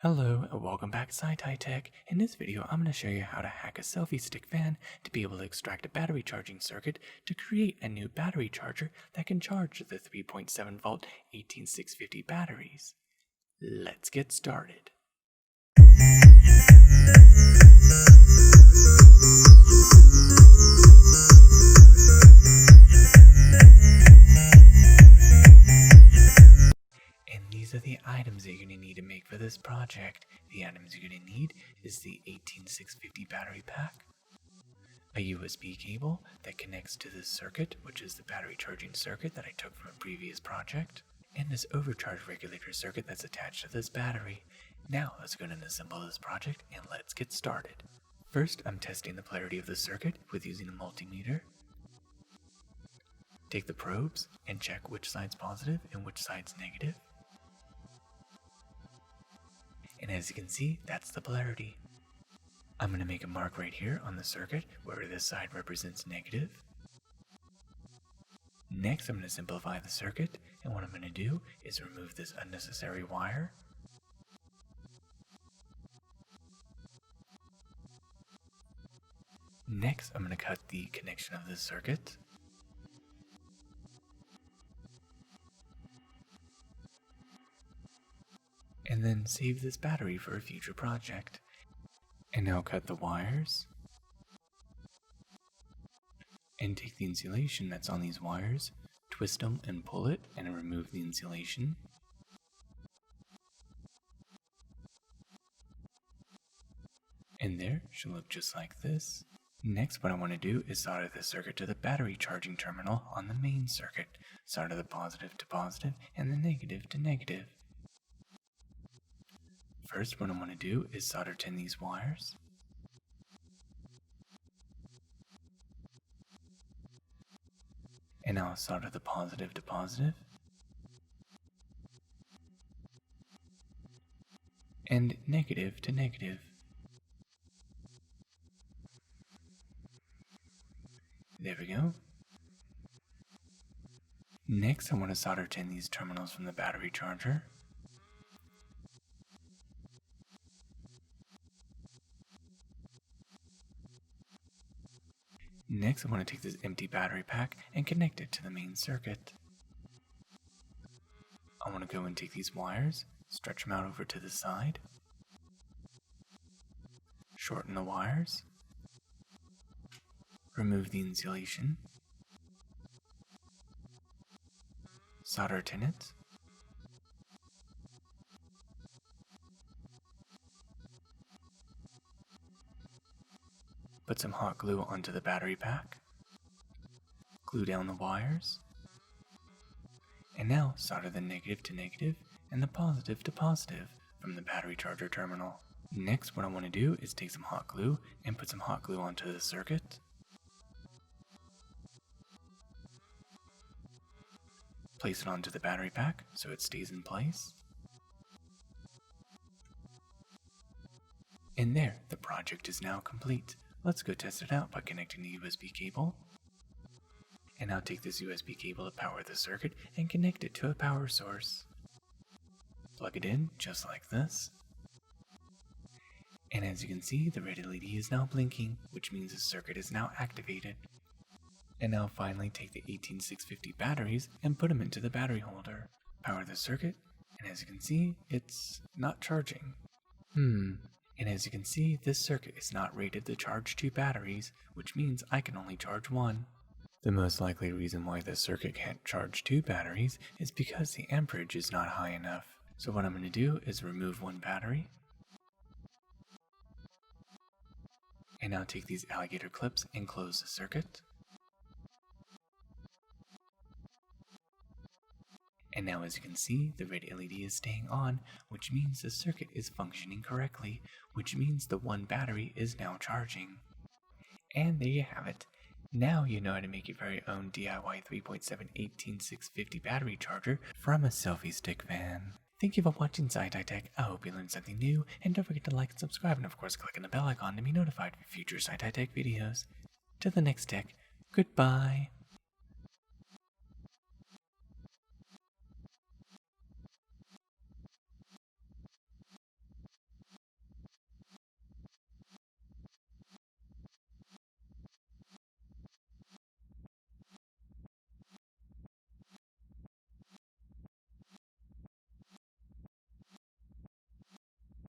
Hello and welcome back to Tech. In this video, I'm going to show you how to hack a selfie stick fan to be able to extract a battery charging circuit to create a new battery charger that can charge the 3.7 volt 18650 batteries. Let's get started. These are the items that you're going to need to make for this project. The items you're going to need is the 18650 battery pack, a USB cable that connects to this circuit, which is the battery charging circuit that I took from a previous project, and this overcharge regulator circuit that's attached to this battery. Now let's go ahead and assemble this project and let's get started. First, I'm testing the polarity of the circuit with using a multimeter. Take the probes and check which side's positive and which side's negative. And as you can see, that's the polarity. I'm going to make a mark right here on the circuit where this side represents negative. Next, I'm going to simplify the circuit, and what I'm going to do is remove this unnecessary wire. Next, I'm going to cut the connection of this circuit. And then save this battery for a future project. And now cut the wires. And take the insulation that's on these wires, twist them and pull it, and remove the insulation. And there should look just like this. Next, what I want to do is solder the circuit to the battery charging terminal on the main circuit. Solder the positive to positive and the negative to negative. First, what I want to do is solder tin these wires. And now I'll solder the positive to positive. And negative to negative. There we go. Next, I want to solder tin these terminals from the battery charger. Next, I want to take this empty battery pack and connect it to the main circuit. I want to go and take these wires, stretch them out over to the side, shorten the wires, remove the insulation, solder tin it, put some hot glue onto the battery pack, glue down the wires, and now solder the negative to negative and the positive to positive from the battery charger terminal. Next, what I want to do is take some hot glue and put some hot glue onto the circuit. Place it onto the battery pack so it stays in place. And there, the project is now complete. Let's go test it out by connecting the USB cable. And now take this USB cable to power the circuit and connect it to a power source. Plug it in just like this. And as you can see, the red LED is now blinking, which means the circuit is now activated. And now finally take the 18650 batteries and put them into the battery holder. Power the circuit, and as you can see, it's not charging. And as you can see, this circuit is not rated to charge 2 batteries, which means I can only charge 1. The most likely reason why this circuit can't charge 2 batteries is because the amperage is not high enough. So what I'm going to do is remove 1 battery. And now take these alligator clips and close the circuit. And now as you can see, the red LED is staying on, which means the circuit is functioning correctly, which means the 1 battery is now charging. And there you have it. Now you know how to make your very own DIY 3.7 18650 battery charger from a selfie stick fan. Thank you for watching Tech. I hope you learned something new, and don't forget to like and subscribe, and of course click on the bell icon to be notified for future Tech videos. Till the next tech, goodbye.